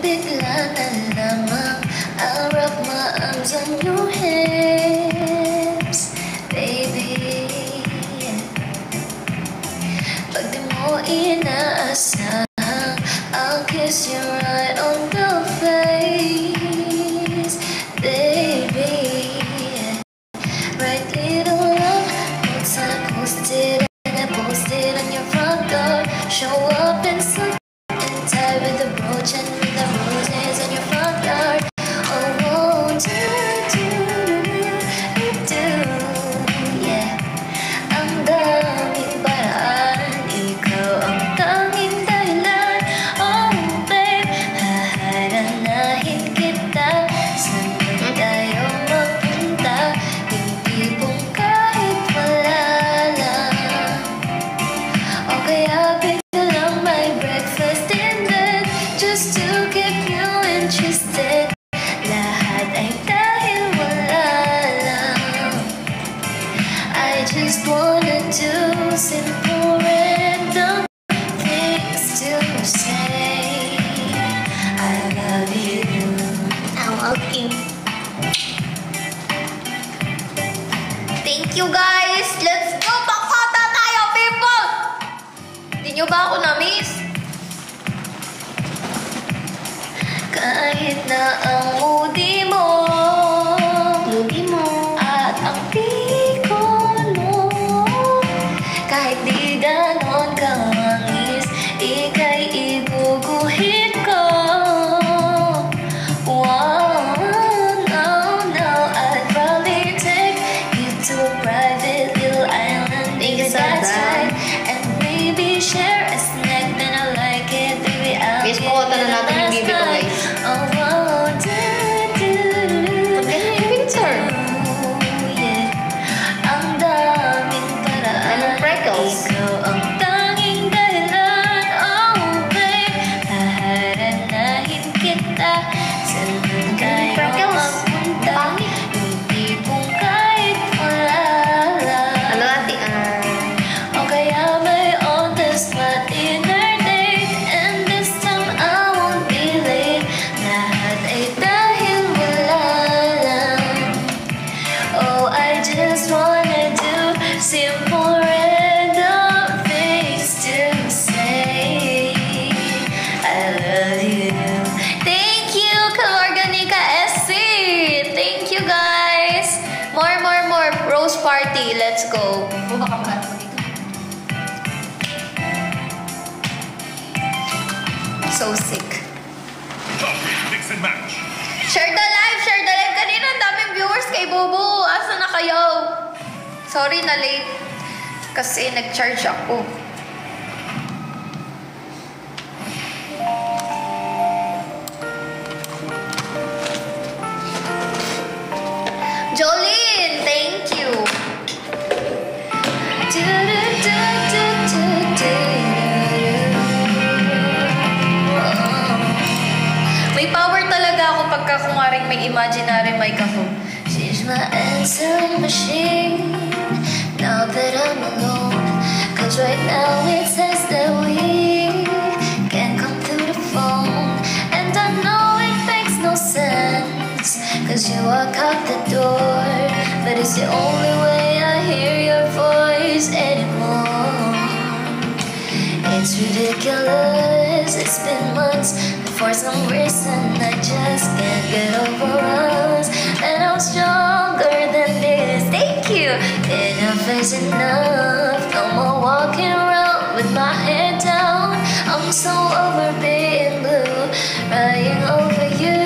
bigla na lamang I'll wrap my arms on your hips, baby. Pag di mo inaasahan, I'll kiss you right on the face, baby. Right, little love, once I posted and I posted on your front door. Show up and suck and tie with a brooch and with the roses on your front yard. Oh, won't you do, yeah. Ang daming paraan, ikaw ang tanging dahilan. Oh, babe, haharanahin kita. Saan ba tayo magpunta? Yung tipong kahit wala lang. O kaya bigla lang may breakfast in bed just to keep you interested. Lahat ay dahil wala lang. I just wanna do simple random things to say. I love you. I love you. Thank you guys. Let's go. Pakota tayo, people. Hindi nyo ba ako na-miss? Kahit na ang moody mo at ang pikon mo, kahit di ganon kangis, ika'y iguguhit ko. Wow, no, I'd probably take you to a private little island beside side, and maybe share a snack. Then I like it, baby. I'll Guys, pakota na natin yung baby ko, guys. Oh, wow, Picture. yeah. Ang daming paraan. Anong freckles? Ikaw ang tanging dahilan. Oh, babe, haharanahin kita. Saan man tayo freckles? magpunta? Pangit. Yung tipong kahit wala lang. Ano natin? O kaya may on the spot dinner date, and this time I won't be late. Lahat ay dahil wala lang. Oh, I just wanna do simple random things to say. I love you. Thank you, Kalorganica SC. Thank you, guys. More. Rose party. Let's go. So sick. Mix and match. Share the live. Kanina ang daming viewers kay Bobo. Asa na kayo? Sorry na late. Kasi nag-charge ako. Jolene, thank you. May power talaga ako pagka kumaring may imaginary mic ako. She's my answering machine. Now that I'm alone, 'cause right now it says that we can't come through the phone. And I know it makes no sense, 'cause you walk out the door, but it's the only way I hear your voice anymore. It's ridiculous, it's been months, but for some reason I just can't get over us. And I'm stronger than this, thank you. Enough is enough, no more walking around with my head down. I'm so over being blue, crying over you.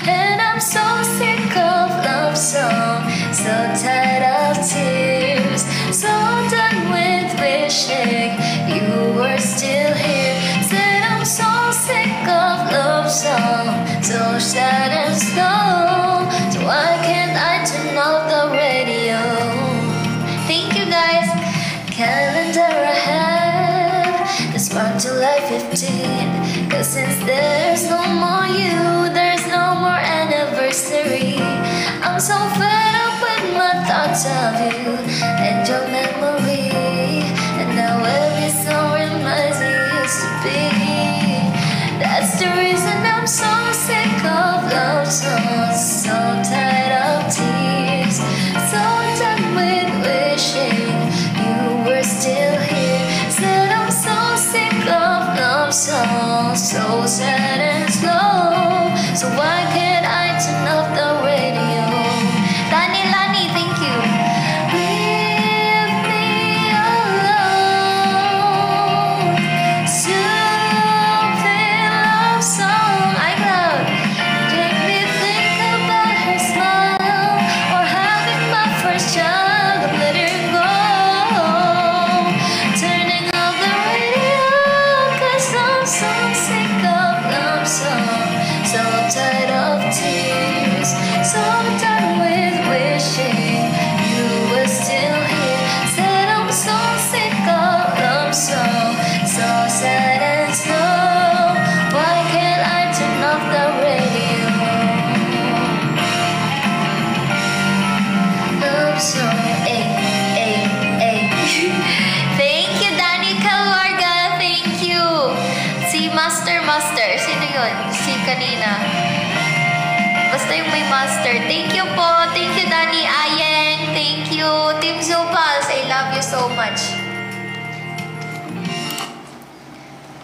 And I'm so sick of love songs, so tired of tears, so done with wishing you were still here. Said I'm so sick of love songs, so sad and slow. So why can't I turn off the radio? Thank you guys. Calendar I have the spark July 15. 'Cause since there's no more you, there's no more anniversary. I'm so fed up with my thoughts of you and your memory. And now every song reminds me used to be. That's the reason I'm so master. Sino yun? Si kanina. Basta yung may master. Thank you po. Thank you, Danny Ayeng. Thank you. Team Zupals, I love you so much.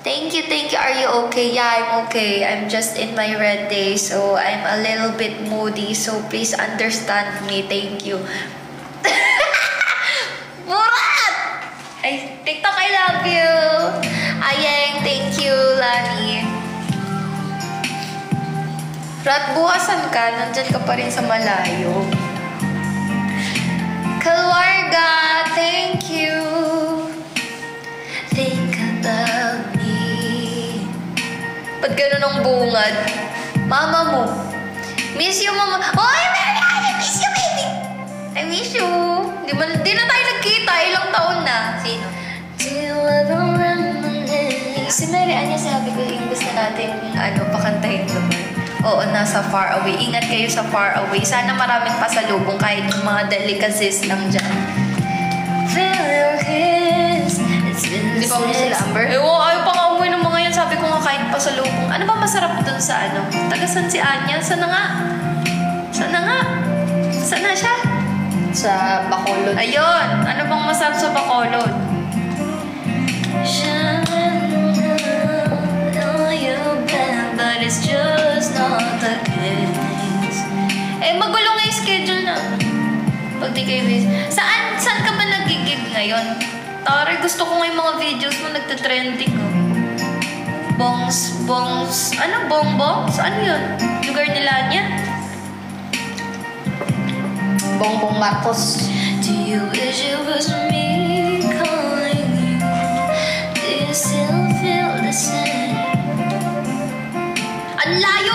Thank you, thank you. Are you okay? Yeah, I'm okay. I'm just in my red day, so I'm a little bit moody. So please understand me. Thank you. Murat! Ay, TikTok, I love you. Ayeng, thank you, Lani. Rat, bukasan ka. Nandyan ka pa rin sa malayo. Kalwarga, thank you. Think about me. Ba't ganun ang bungad? Mama mo. Miss you, mama. Oy, Mary! I miss you, baby! I miss you. Di na tayo nagkita. Ilang taon na. Sino? Do you ever reminisce? Si Mary, sabi ko yung gusto natin, pakantahin naman. Oo, nasa far away. Ingat kayo sa far away. Sana maraming pasalubong kahit yung mga delicacies lang dyan. Feel your kiss. Hindi pa mo sila, Amber? Ayaw pa nga umuwi ng mga yan. Sabi ko nga kahit pasalubong. Ano ba masarap dun sa Tagasan si Anya? Sana nga? Sana siya? Sa Bacolod. Ayun! Ano bang masarap sa Bacolod? But it's just not the case. Magulo nga yung schedule na. Pag di kayo busy. Saan ka ba nagigig ngayon? Tara, gusto ko nga yung mga videos mo nagte-trending. Bongs. Bongbongs? Ano yun? Lugar nila niya? Bongbong Marcos. Do you wish it was me calling you? Do you still feel the same? Ang layo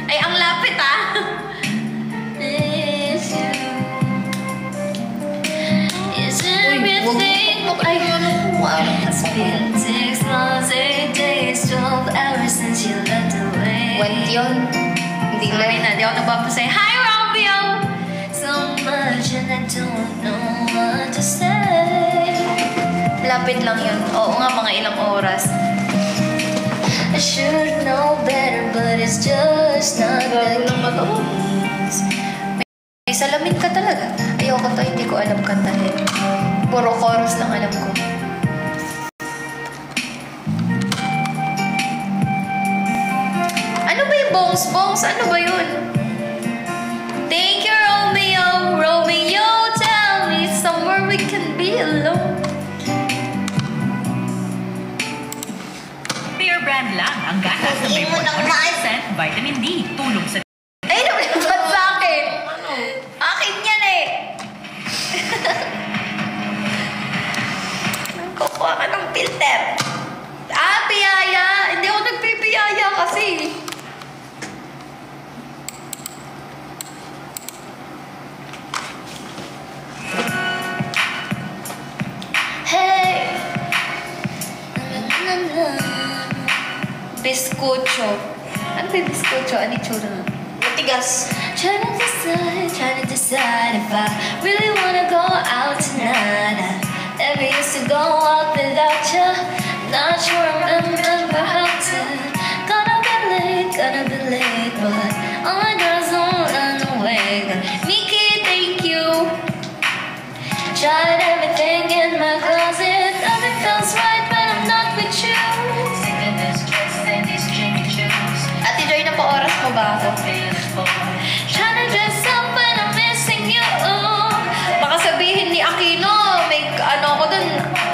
Ay, ang lapit Is you. Is everything It's been 6 months, 8 days, 12 hours since you left away. Went yun. Hindi Sorry na. na, di ako nagbabasay. Hi, Romeo! So much and I don't know what to say. Lapit lang yun. Oo nga, mga ilang oras. I should know better, but it's just not the case. May salamin ka talaga. Ayoko to, hindi ko alam kantahin. Puro chorus lang alam ko. Ano ba yung bongs? Ano ba yun? Thank you, Romeo. Romeo, tell me somewhere we can be alone. Beer brand lang ang gatas na may 100% vitamin D. Tulong sa Ay, naman sa akin. Akin yan Kukuha ka ng filter. Piyaya. Hindi ako nagpipiyaya kasi. Hey! Biscocho. Ano ba yung biscocho? Ano yung tsura nun? Matigas. Trying to decide if I really wanna go out tonight. I never used to go out without you. Not sure I remember how to. Gonna be late, but all my girls don't run away. Mickey, thank you. Tried everything in my closet. Nothing feels right when I'm not with you. Ate Joy, na pa oras mo ba ako? Trying to dress up when I'm missing you. Baka sabihin ni Aquino, may ako dun,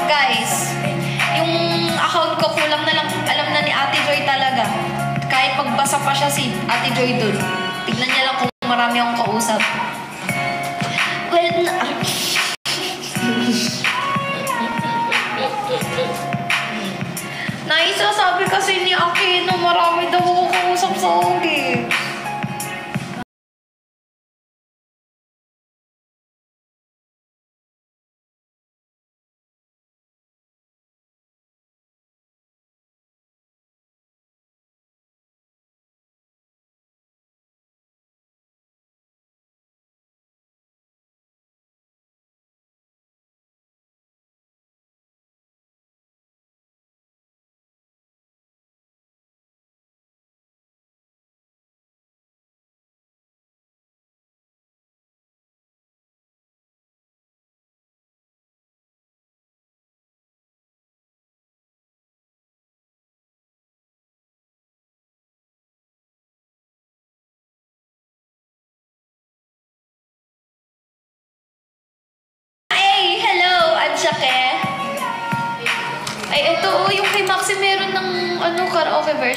guys. Yung account ko kulang na lang, alam na ni Ate Joy talaga. Kahit magbasa pa siya si Ate Joy dun. Tignan niya lang kung marami akong kausap. When Naisasabi kasi ni Aquino, marami daw ako kausap sa huli.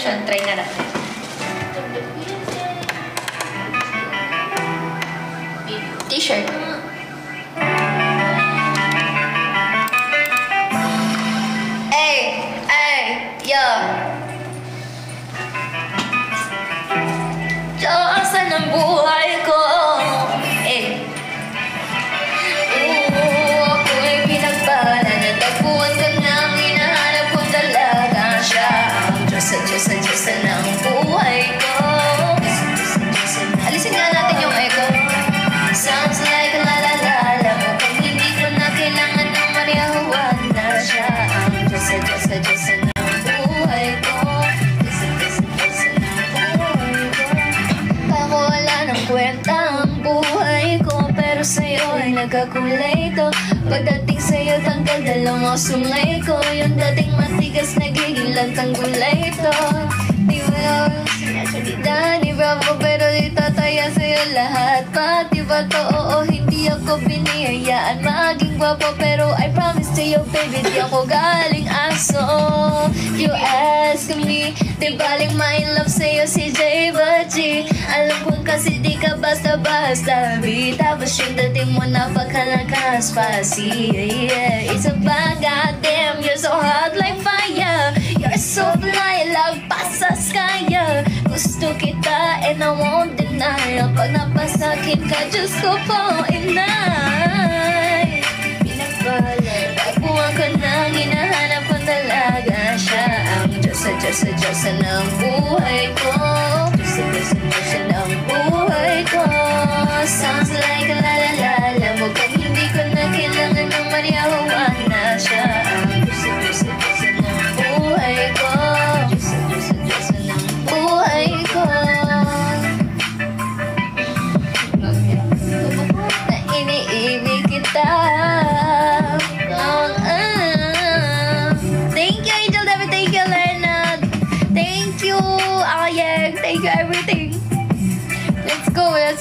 version. Try na natin. T-shirt. Diyosa ng buhay ko. Ako'y pinagpala. Natagpuan ko nang hinahanap kong dalaga siya. Ang Diyosa ng buhay ko. Alisin nga natin yung echo. Sounds like a la-la-la-la. Mukhang hindi ko na kailangan ng mariahuan na siya. Ang Diyosa ng buhay ko. Diyosa ng buhay ko. Ako wala ng kwenta ang buhay ko, pero sa'yo ay nagkakulay ito. Pagdating sa'yo tanggal dalawang sungay ko. Yung dating matigas nagiging lantang gulay ito. Di ba sinasalita ni Bravo, pero di tataya sa'yo lahat. Pati ba to? Oo, hindi ako binihayaan maging gwapo, pero I promise to you baby, di ako galing aso. You ask me, di baling my love sa'yo si J Baji. Alam ko kasi di ka basta-basta B. Tapos yung dating mo napakalakas pa. Yeah, it's a bad goddamn. You're so hot like fire. You're so fly, lagpas sa sky. Gusto kita and I won't deny. Pag napasakit ka, Diyos ko po, inay. Pinagpala, tapuan ko nang hinahanap kong dalaga siya. Ang Diyosa ng buhay ko. Diyosa ng buhay ko. Sounds like a la-la-la-la. Mukhang hindi ko na kailangan ng mariahuan na siya. Ang Diyosa ng buhay ko. Diyosa ng buhay ko. Na iniibig kita. Thank you, Angel David. Thank you, Leonard. Thank you, Ayek. Thank you, everything.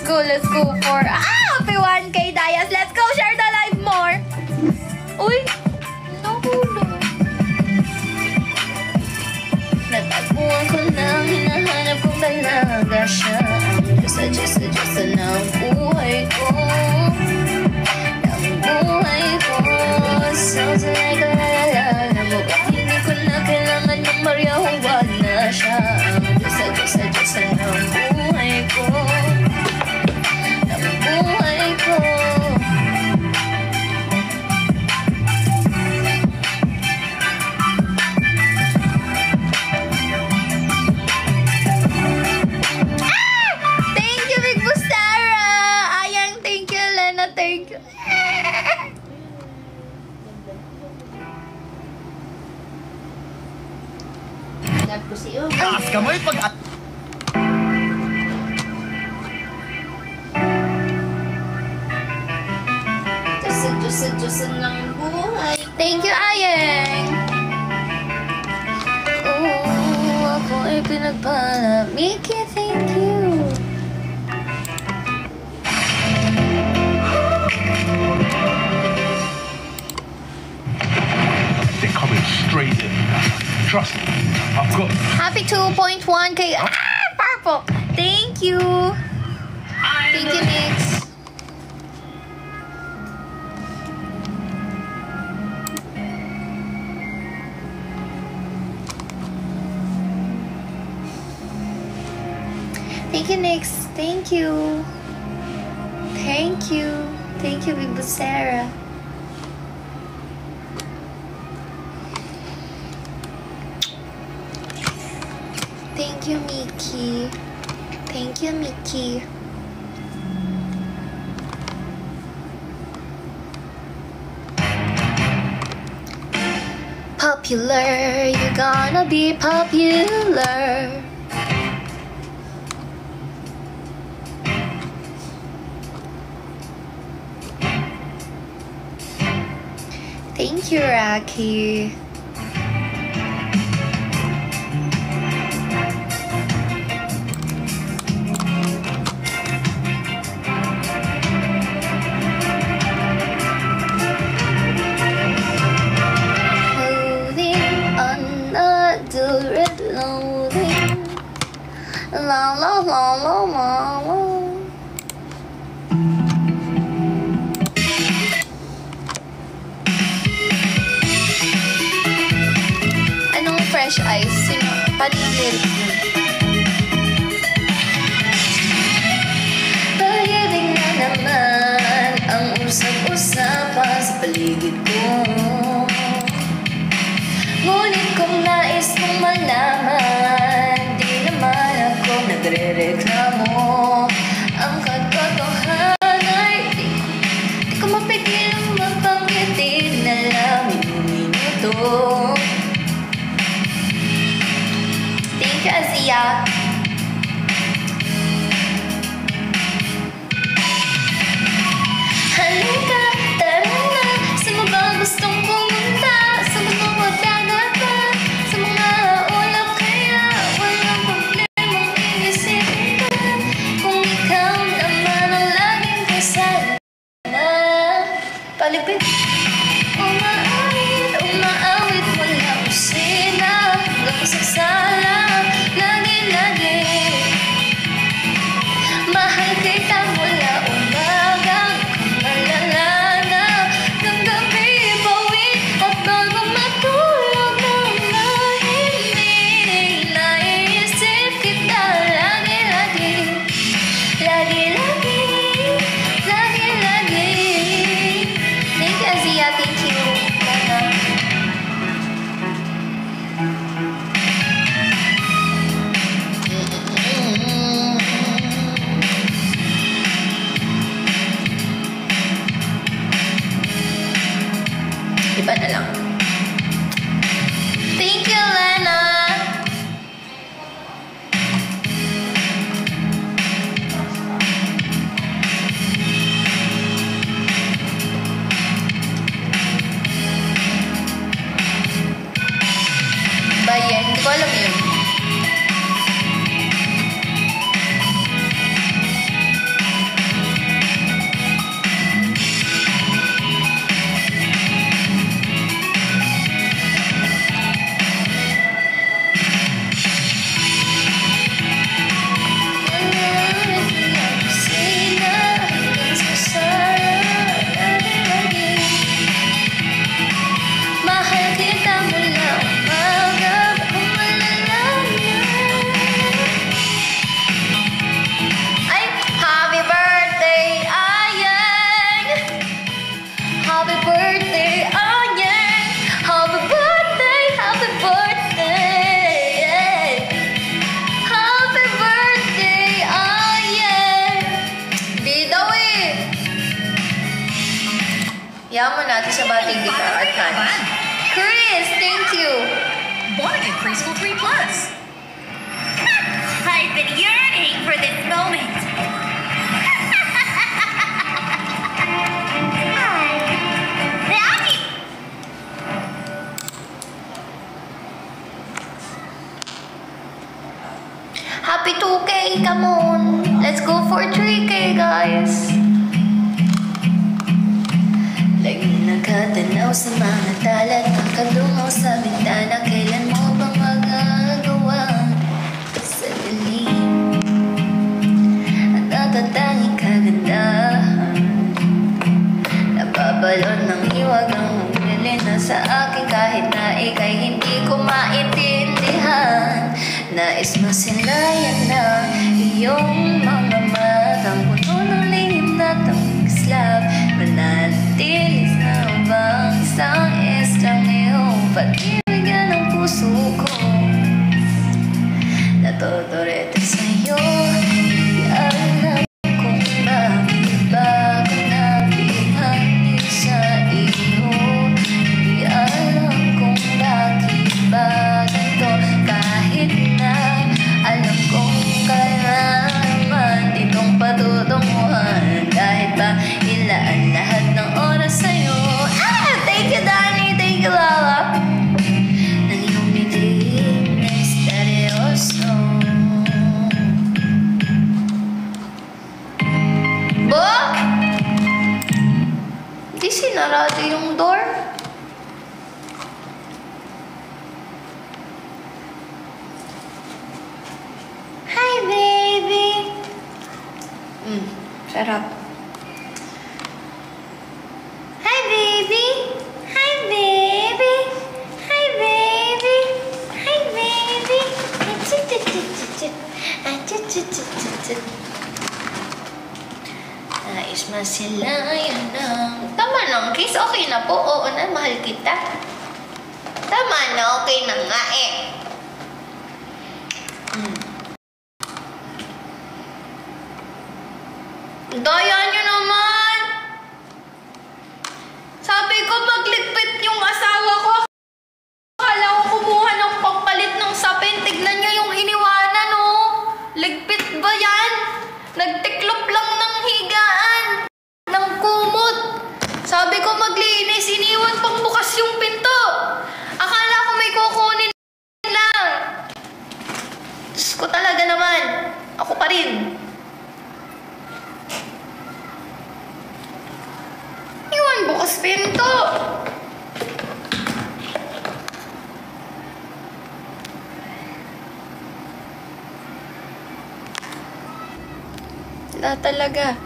Let's go for happy 1K Dias. Let's go share the live more. Uy, nahulog. Natagpuan ko nang hinahanap kong dalaga siya. Ang Diyosa ng buhay ko. Ng buhay ko. Sounds like a la-la-la. Mukhang hindi ko na kailangan ng mariahuan na siya. Ang Diyosa ng buhay ko. Ng buhay ko. Thank you, Big Bustara! Ayang, thank you, Lena, thank you. Love ko si Ugo. Taas ka mo pag Diyosa ng buhay. Thank you, Ayeng! Ako ay pinagpala. Mickey, thank you! They're coming straight in. Trust me, I've got. Happy 2.1K. Purple! Thank you! Thank you, Nix. Thank you, Nix. Thank you. Thank you. Thank you, Big Sarah. Thank you, Mickey. Thank you, Mickey. Popular, you're gonna be popular. Thank you, Rocky. Holding on the red loading. La la la la la la. Anong fresh ice? Sino? Paano yung lyrics nun? Pag-ibig na naman ang usap-usapan sa paligid ko. Ngunit kung nais mong malaman, di naman ako nagre-reklamo. Ang katotohanan ay di ko mapigilang mapangiti na lang minuto. Thank you, Azia. Halika, tara na, saan mo ba gustong pumunta? Sa mga dagat ba? Sa mga ulap kaya walang problemang iisipin ka. Kung ikaw naman ang laging kasama. Palipit. Umaawit, walang usina. Hanggang sa sala, lagi-lagi. Mahal kita mula umaga hanggang malalana. Ng gabi, bawi at bago matulog na hindi naisip kita. Lagi-lagi, lagi-lagi, lagi-lagi. Thank you, Azia. Thank you, Lana. Iba na lang. Thank you, Lana. Ba yan? Hindi ko alam yun. Mahal kita mula umaga hanggang malalana. Ay, happy birthday, Ayang! Happy birthday, Ayang! Happy birthday, happy birthday! Happy birthday, Ayang! Di daw eh! Yaman natin sa bating guitar at hands. Chris, thank you! Wanted Preschool 3 Plus. I've been yearning for this moment. Daddy! Happy 2K, come on! Let's go for 3K, guys! Laging nakatanaw sa mga talat, nakadungaw sa bintana. Kailan mo ba magagawa sa dilim? Ang natatanging kagandahan, nababalot ng hiwagang magbili na sa akin. Kahit na ika'y hindi ko maintindihan. Nais masilayan na iyong mga matang puno ng lihim na tanggislap. Manatilis na bang isang estranghero? Pag-ibigyan ng puso ko, natuturete sa'yo. Di alam kung bakit bago nabihan sa iyo. Di alam kung bakit ba ganito. Kahit na alam kong kailanman itong patutunguhan. Kahit ba ilaan lahat ng oras sa'yo. Thank you, Danny. Thank you, Lala. Nang iyong bigay na misteryoso. Bo? Di sinarado yung door? Hi, Sarap. Hi, baby! Hi, baby! Hi, baby! Hi, baby! Nais masilayan ng... Tama na, kiss. Okay na po. Oo na, mahal kita. Tama na, okay na nga eh. Daya nyo naman! Sabi ko magligpit yung asawa ko. Akala ko kumuha ng pampalit ng sapin. Tignan nyo yung iniwanan, oh. Ligpit ba yan? Nagtiklop lang ng higaan. Ng kumot. Sabi ko maglinis. Iniwan pang bukas yung pinto. Akala ko may kukunin lang. Diyos ko talaga naman. Ako pa rin. Iwan bukas pinto. Wala talaga.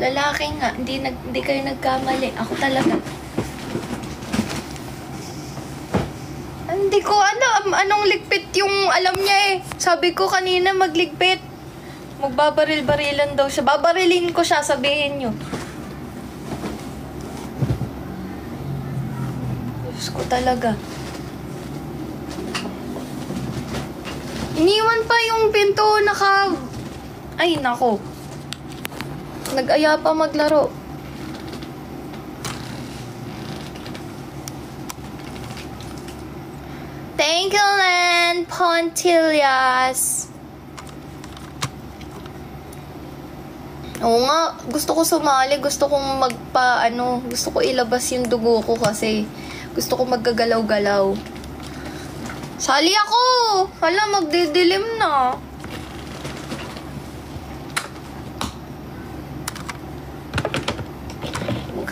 Lalaki nga. Hindi kayo nagkamali. Ako talaga. Hindi ko alam. Anong ligpit yung alam niya eh. Sabi ko kanina magligpit. Magbabaril-barilan daw siya. Babarilin ko siya. Sabihin nyo. Diyos ko talaga. Iniwan pa yung pinto Ay, nako. Nag-aya pa maglaro. Thank you, Len Pontillas. Oo nga, gusto ko sumali. Gusto kong gusto ko ilabas yung dugo ko kasi gusto ko maggagalaw-galaw. Sali ako! Hala, magdidilim na.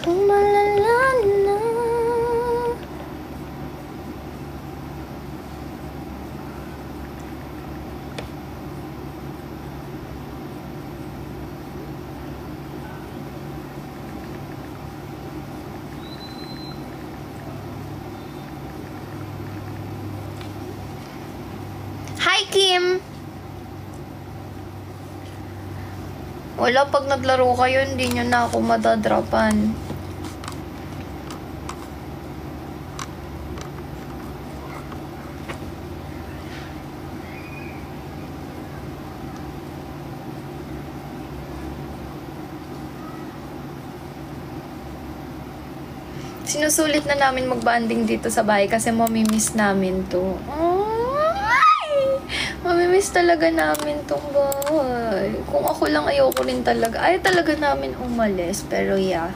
Kung malala na. Hi, Kim! Wala, pag naglaro kayo, hindi nyo na ako madadropan. Sinusulit na namin mag-banding dito sa bahay kasi mamimiss namin to. Mamimiss talaga namin tong bahay. Kung ako lang ayoko rin talaga. Ay talaga namin umalis. Pero yeah,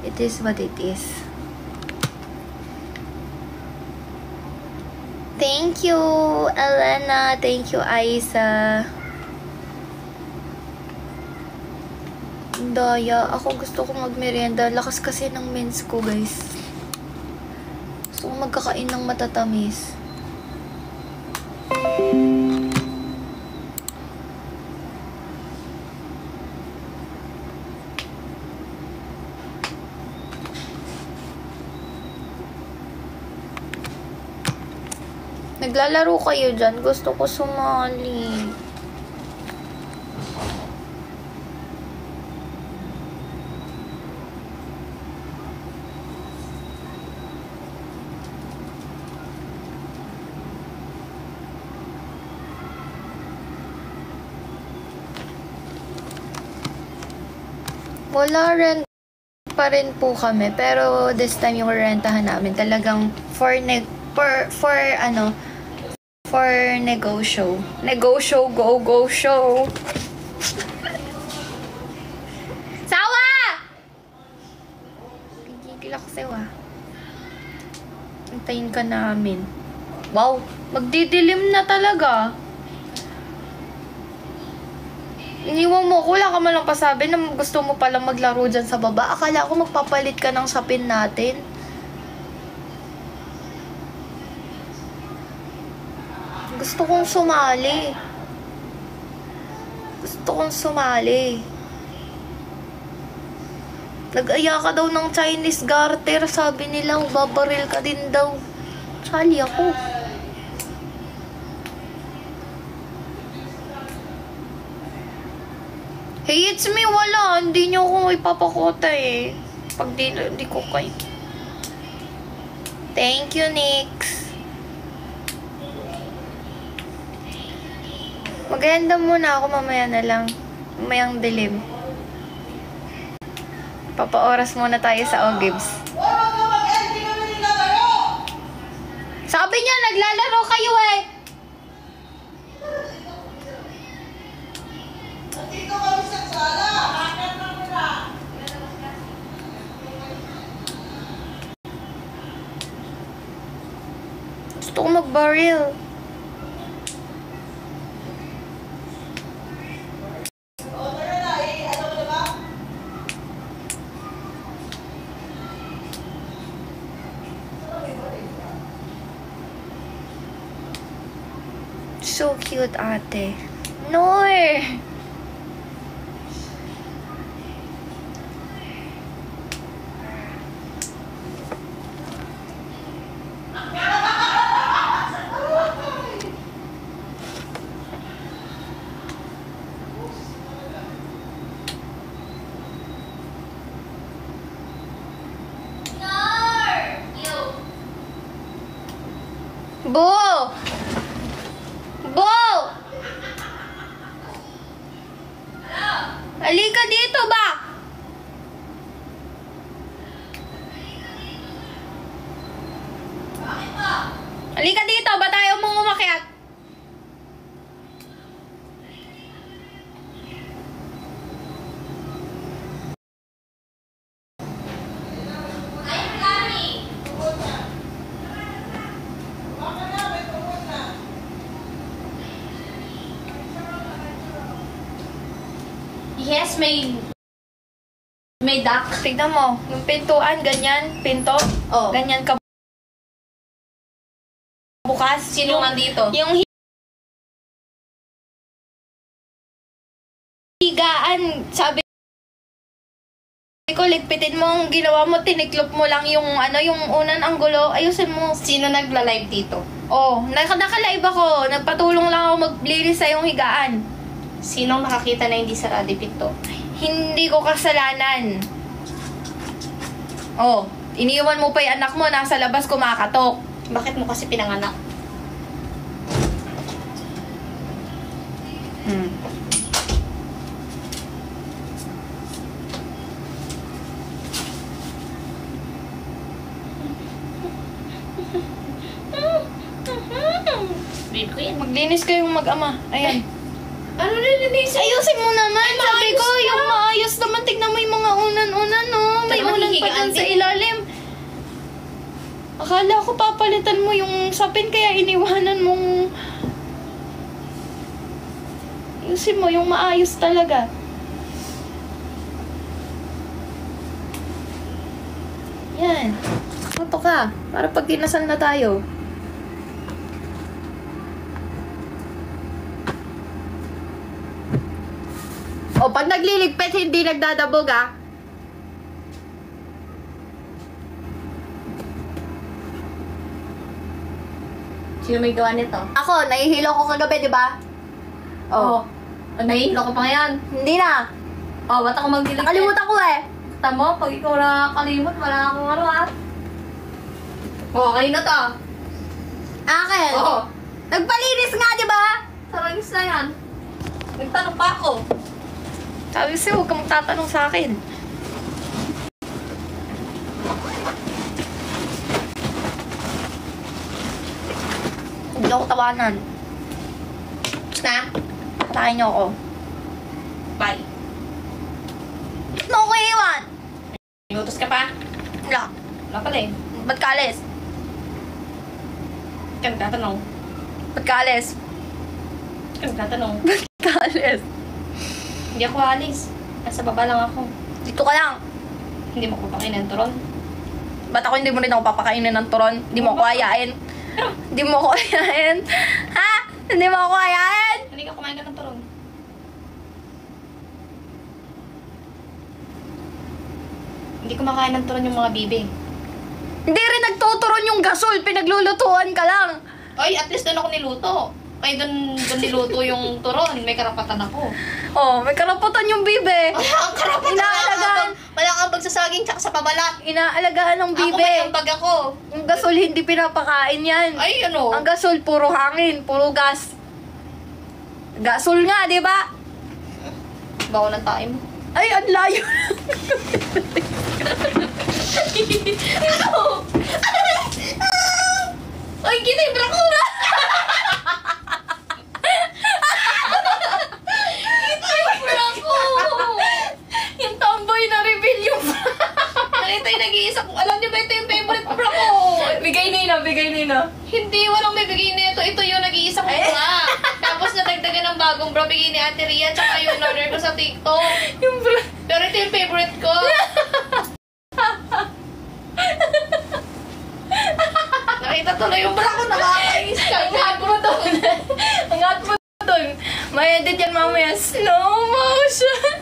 it is what it is. Thank you, Elena. Thank you, Aisa. Daya. Ako gusto ko magmerienda. Lakas kasi ng mens ko, guys. Gusto ko magkakain ng matatamis. Naglalaro kayo dyan. Gusto ko sumali. Wala rent pa rin po kami. Pero this time yung rentahan namin talagang for negosyo. Negosyo, go show. Sawa! Gigil ako sa'yo ah. Antayin ka namin. Wow, magdidilim na talaga. Iniwan mo ko, wala ka man lang pasabi na gusto mo palang maglaro dyan sa baba. Akala ko magpapalit ka ng sapin natin. Gusto kong sumali. Gusto kong sumali. Nag-aya ka daw ng Chinese garter. Sabi nila, babaril ka din daw. Sali ako. Hey, it's me. Wala. Hindi niyo ako ipapakota eh. Pag di ko kayo. Thank you, Nix. Maganda muna ako. Mamaya na lang. Mamayang dilim. Papaoras muna tayo sa Ogibs. Sabi niya, naglalaro kayo eh. Gusto ko mag-barrel. So cute, ate. Noor! Bo! Bo! Halika dito ba? Halika dito, ba't ayaw mong umakyat? Yes, may duck. Tignan mo, yung pintuan, ganyan, pinto, Oh. ganyan ka bukas. Sino nga dito? Yung higaan, sabi ko, ligpitin mo ang ginawa mo, tiniklop mo lang yung yung unan ang gulo, ayusin mo. Sino nagla-live dito? Oh, naka-live ako, nagpatulong lang ako maglinis sa yung higaan. Sinong nakakita na hindi sarado pinto? Hindi ko kasalanan. Oh, iniwan mo pa yung anak mo, nasa labas kumakatok. Bakit mo kasi pinanganak? Hmm. Babe ko yan. Maglinis kayong mag-ama. Ayan. Ano nilinis? Ayusin mo naman. Ay, Sabi maayos ko, na. yung maayos naman. Tignan mo yung mga unan-unan, no? May Talagang unan pa hihigaan dyan sa din. ilalim. Akala ko papalitan mo yung sapin, kaya iniwanan mong... Ayusin mo, yung maayos talaga. Yan. Mato ka. Para pag dinasal na tayo. O, pag nagliligpit, hindi nagdadabog, ah. Sino may gawa nito? Ako, nahihilo ko kagabi, di ba? Oh. Nahihilo ko pa ngayon. Hindi na. Oh, ba't ako magdilig? Nakalimutan ko eh. Tamo, pag ikaw nakakalimot, wala akong ano ah. Oh, kayo na to. Akin. Oo. Nagpalinis nga, di ba? Tarangis na yan. Nagtanong pa ako. Sabi kasi, huwag kang magtatanong sa akin. Hindi ako tawanan. Na? Patayin niyo ako. Bye. Ba't mo ako iiwan? Iutos ka pa? Wala. Wala pala eh. Ba't ka alis? Ikaw nagtatanong. Ba't ka alis? Ikaw nagtatanong. Ba't ka alis? Hindi ako alis. Nasa baba lang ako. Dito ka lang. Hindi mo ko pakainin ng turon. Ba't ako hindi mo rin ako papakainin ng turon? Hindi mo ako ayain? Hindi mo ako ayain? Ha? Hindi mo ako ayain? Hindi ka kumain ka ng turon. Hindi kumakain ng turon yung mga bibe. Hindi rin nagtuturon yung gasol, pinaglulutuan ka lang. Ay, at least doon ako niluto. Ay, doon niluto yung turon. May karapatan ako. Oh, may karapatan yung bibe. Ay, ang karapatan. Inaalagaan. Wala kang pagsasaging tsaka sa pabalat. Inaalagaan ng Ako bibe. may ambag ako. Yung gasol hindi pinapakain yan. Ay, ano? Ang gasol puro hangin, puro gas. Gasol nga, di ba? Bawa ng tayo mo. Ay, ang layo. Ay, kinibra ko na! Kinibra ko! Yung tomboy na reveal yung Ito yung nag-iisa ko. Alam niyo ba ito yung favorite bra ko? Bigay nina, bigay nina. Hindi, walang may bigay nito. Ito yung nag-iisa ko bra. Tapos nadagdagan ng bagong bra, bigay ni Ate Ria, tsaka yung order ko sa TikTok. Yung bra. Pero ito yung favorite ko. Nakita tuloy yung bra ko, nakakainis ka. Ang hot mo doon. Ang hot mo doon. May edit yan mamaya. Slow motion.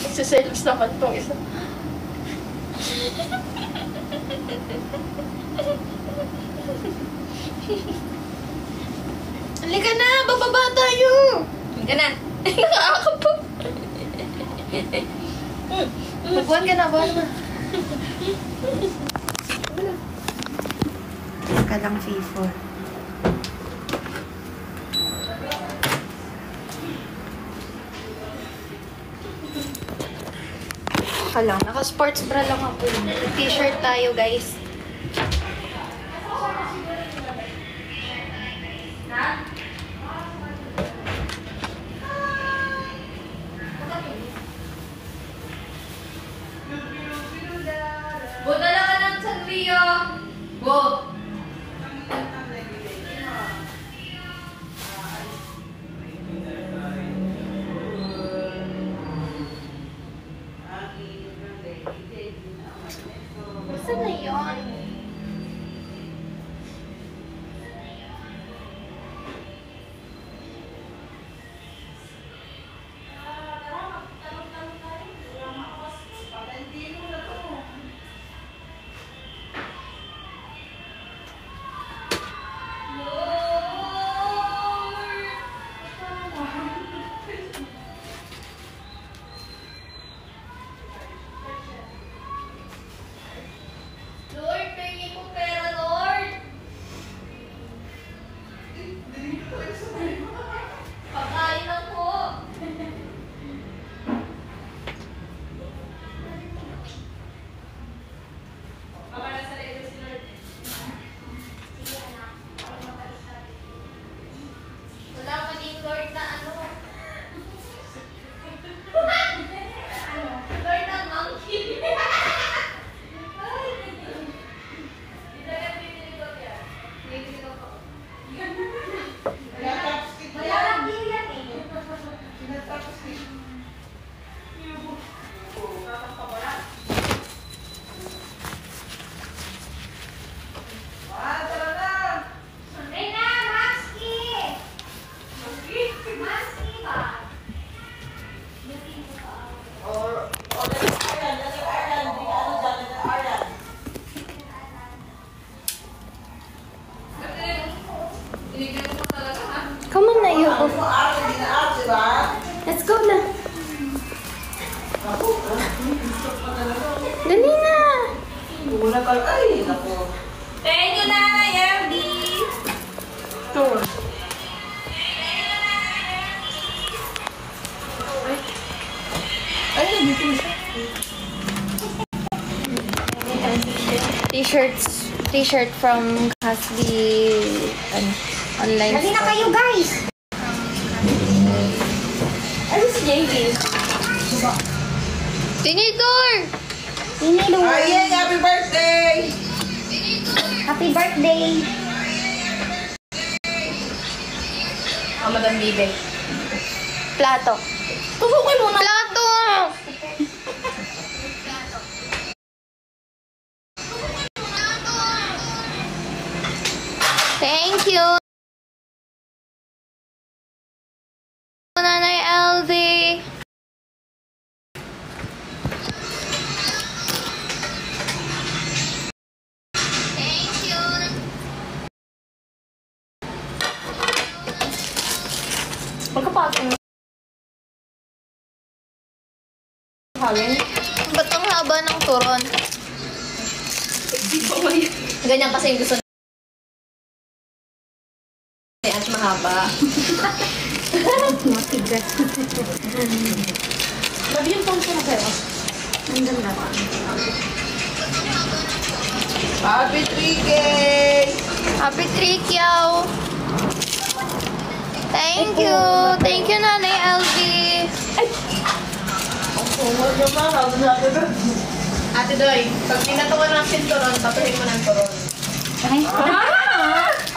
Isa-selos naman tong isa. Halika na, bababa tayo. Halika na. Nakakapag. Magbuhan ka na, buhan na. Ka lang, Fifo. Ka lang, naka-sports bra lang ako. T-shirt tayo, guys. Bo, dala ka ng Sanrio. Bo. Saan na yun? Lord, pengi ko pera, Lord. Pagkain lang po. Wala pa din Lord na ano. Lord na monkey. Come on na, Yoko. Let's go na. Dali na. Thank you, Nanay Erdi. T-shirt from Casby online Dali na kayo, guys! Ano si JV? Tinidor! Tinidor! Ay, happy birthday! Happy birthday! Oh, Madam Bibe. Plato. Tusukin mo na. Plato! Thank you. hangin. Ba't ang haba ng turon? Ganyan kasi yung gusto niya at mahaba. Matigas. Sabi yung pang na sa'yo. Ang ganda pa. Happy 3K! Happy Trikyaw! Thank you! Thank you, Nanay LV! Ate Doy, pag pinatukan ng sinturon, patuhin mo ng turon. Ay,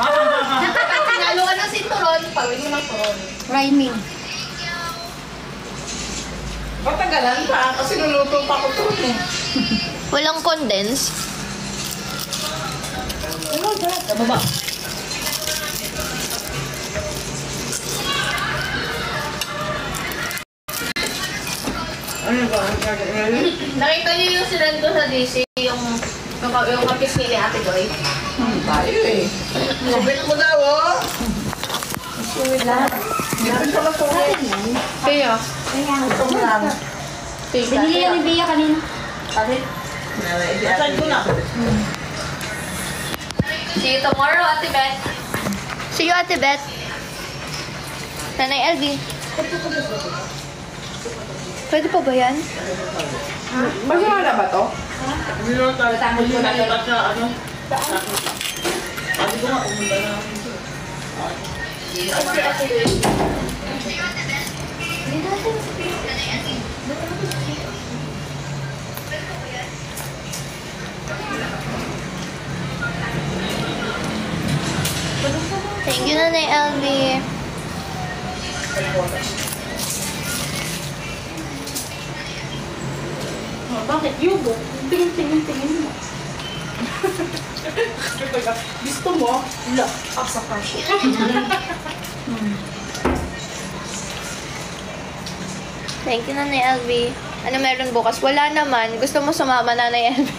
Pag sinalo ka ng sinturon, patuhin mo ng turon. rhyming. Patagalan pa kasi luluto pa ko to eh. Walang condense. Baba. Ano ba? Nakita niyo yung sinando sa DC, yung kapis ni Ate Doy? Tayo eh. Subit mo daw oh. Meron ka ba po eh? Kaya? Ito mo lang. Binili yan ni Bea kanina. Saan ko na? See you tomorrow, Ate Beth. See you, Ate Beth. Nanay LV. Pwede pa ba yan? Masama ba to? Tanggal ko na yun. Thank you, Nanay LV. Bakit? Yugo. Tingin mo. Gusto mo? La. Asa ka. Thank you, Nanay LV. Ano meron bukas? Wala naman. Gusto mo sumama, Nanay LV?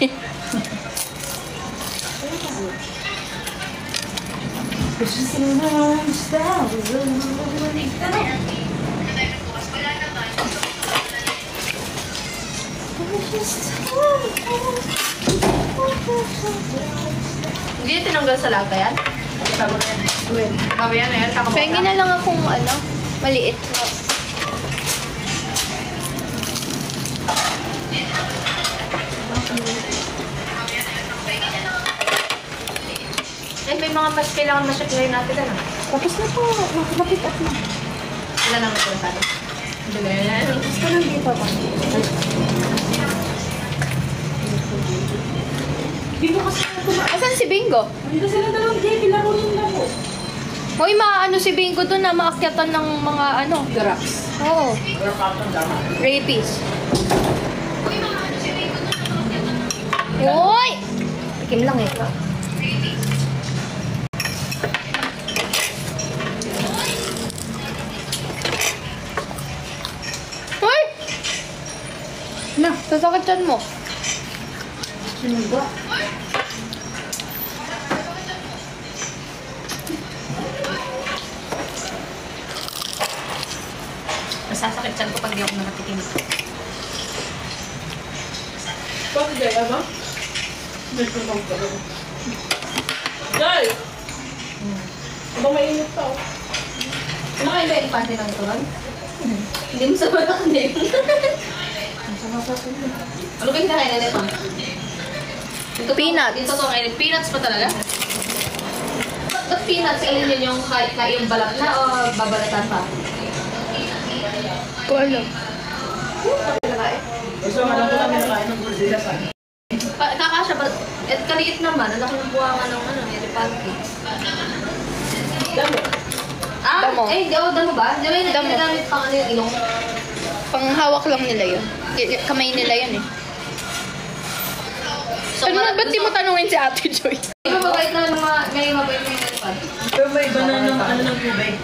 Hindi tinanggal sa laga yan? Mamaya na yan, Pengi na lang akong ano, maliit na. Eh, may mga mas kailangan masyuklay natin na. Tapos na po. Nakapit up na. Wala nang ito tayo. Gusto lang dito ba? Dito kasi Asan si Bingo? dito sila dalawang game. Laro nila po. Hoy, maano si Bingo doon na maakyatan ng mga ano. Graps. Oo. Rapies. Hoy! Tikim lang eh. Hoy! Na, sasakit yan mo. Masasakit siya ko pag di ako nakatikim. Bakit gaya ba? Jai! Aba mainit pa oh. Kumakain ba yung pati ng turon? Hindi mo sa balak din. Ano ba yung kakainin nito? Peanuts. Yung totoo kainin. Peanuts pa talaga? Ba't peanuts? Alin yun yung yung balat na o babalatan pa? Ko alam. Gusto nga lang ko kami nakain ng Brazilias ah. Kakasya ba? At kaliit naman. Ang laki ng buwangan ng ano, nilipalki. Dami. Damo. Eh, damo ba? Di ba yung Damo. ginagamit pang ano yung ilong? Panghawak lang nila yun. Kamay nila yun eh. So, Ano, ba't di mo tanungin si Ate Joy? Di ba mabait na may mabait na yung nilipalki? Pero may iba na ng ano ng tubig.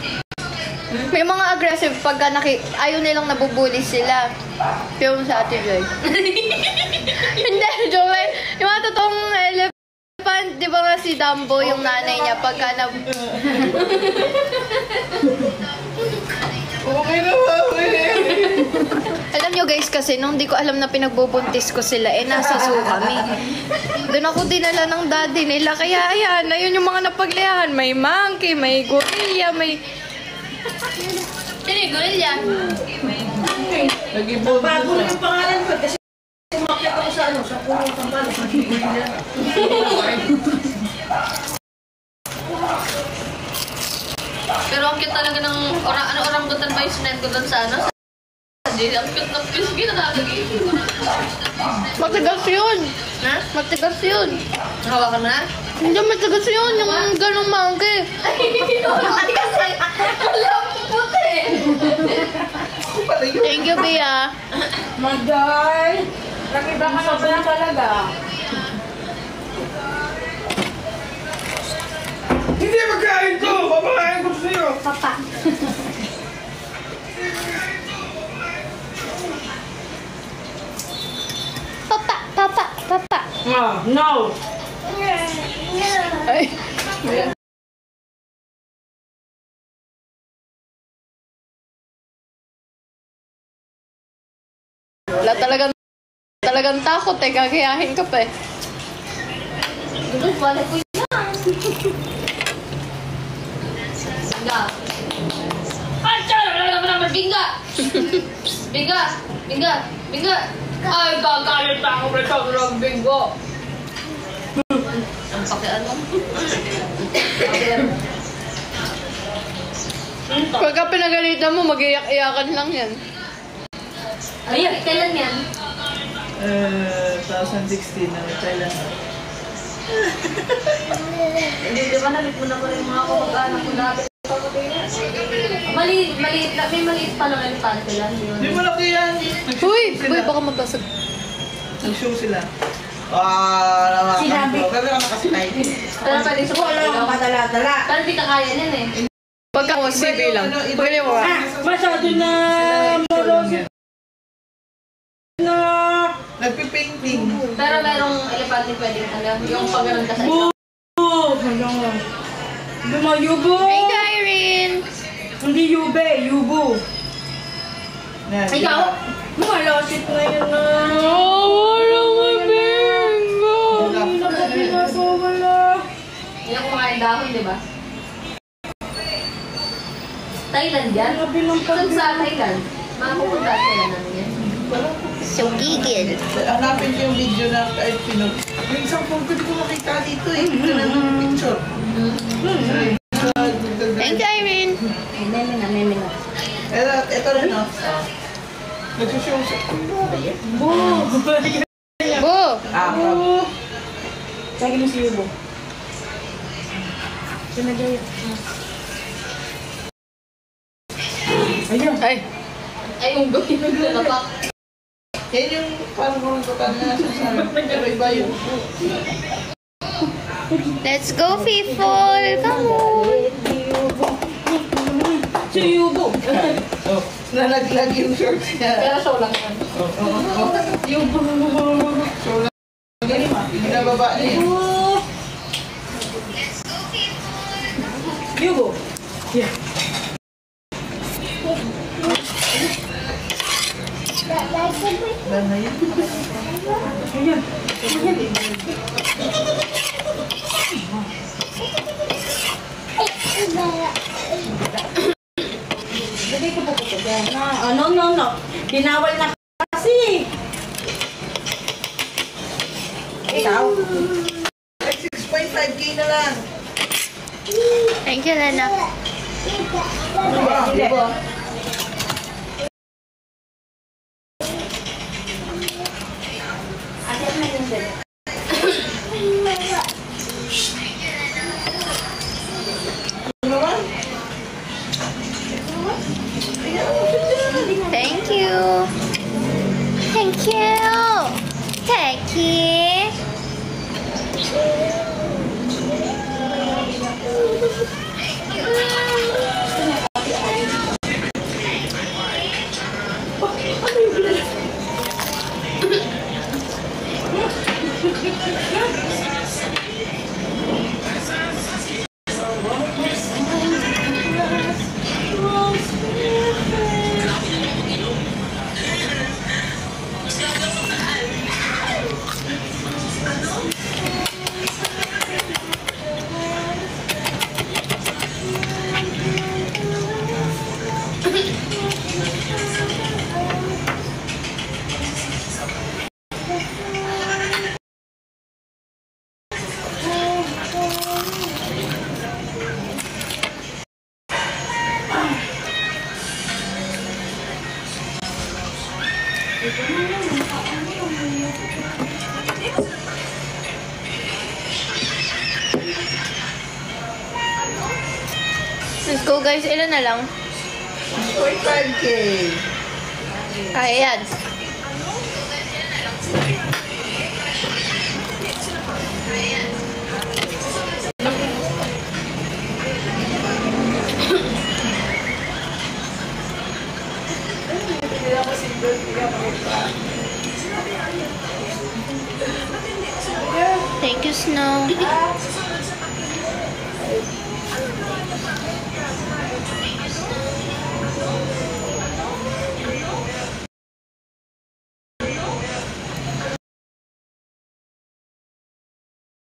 May mga aggressive pagka ayaw nilang nabubuli sila. Pero sa Ate Joy. Hindi, Joy. Yung mga totoong elephant, di ba nga si Dumbo, yung nanay niya, pagka Okay na ba? Alam nyo guys kasi, nung di ko alam na pinagbubuntis ko sila, nasa zoo kami. Doon ako dinala ng daddy nila. Kaya ayan, ayun yung mga napaglihan. May monkey, may gorilla, may... Sino yung gorilla? Nag-ibon. Bago na yung pangalan ko kasi umakyat ako sa ano, sa puno ng palo. Pero ang cute talaga ng orangutan ba yung sinet ko doon sa ano? Ang cute ng crispy na nakakagigil. Matigas yun. Ha? Matigas yun. Hawakan mo na? Hindi matigas yun, yung ganong monkey. Thank you, Bea. Magday! Nakiba ka na ba talaga? Hindi magkain ko! Papakain ko sa'yo! Papa. Papa, papa, papa. No! Ay. Wala talagang takot eh, gagayahin ka pa eh. Doon, wala ko yan. Binga. Ay, tiyan! Wala naman. Binga! Binga! Binga! Binga! Ay, gagalit pa ako rito ng bingo. Ang pakian mo. Pagka pinagalitan mo, mag-iyak-iyakan lang yan. Ayun, kailan yan? 2016 na Thailand. Hindi, di ba nalit mo na ko rin mga kapag-anak ko dati? May maliit pa lang elefante lang. Hindi mo laki yan. Uy, baka mabasag. Nag-show sila. Naman. Sinabi. Pero nakasinay. Pero pwede sa Wala kang padala-dala. Pero di ka kaya yan eh. Pagka mo, CV lang. Pwede mo Ah, masyado na morosit na. Nagpipainting. Pero merong elefante pwedeng ano, yung pag-aroon ka sa isa. Yubo! Hey, Irene! Hindi yube, yubo. Ikaw? Malosit na yun na. Wala may bingo! Wala. Hindi ako kumakain dahon, di ba? Thailand yan? Saan sa Thailand? Makapupunta sa Thailand namin yan. So gigil. Hanapin ko yung video na kahit pinag... Yung isang phone ko, di ko makita dito eh. Dito na ng picture. Thank you, Irene! Meme na. Ito rin no. Nagsushow siya. Bo! Lagi mo si Yubo. Sinagaya. Ayun. Ay, Ay, yung gawin mo na pa. Yan yung parang kung nagkatan na sa sana. Pero iba yung... let's go, Fifol! Come on! Si Yubo. Oh, nalaglag yung shorts niya. Pero show lang yan. Yubo. So, ganun ma. Binababa niya yun. Yubo. Yeah. Dahil na yun. Ayan. Lagay ko po ito dyan. No. Binawal na kasi. Ikaw? 6.5k na lang. Thank you, Lena. Ano ba? Diba? Thank you. Thank you. Thank you. Let's go guys, ilan na lang? 5K. Ayan. Thank you, Snow.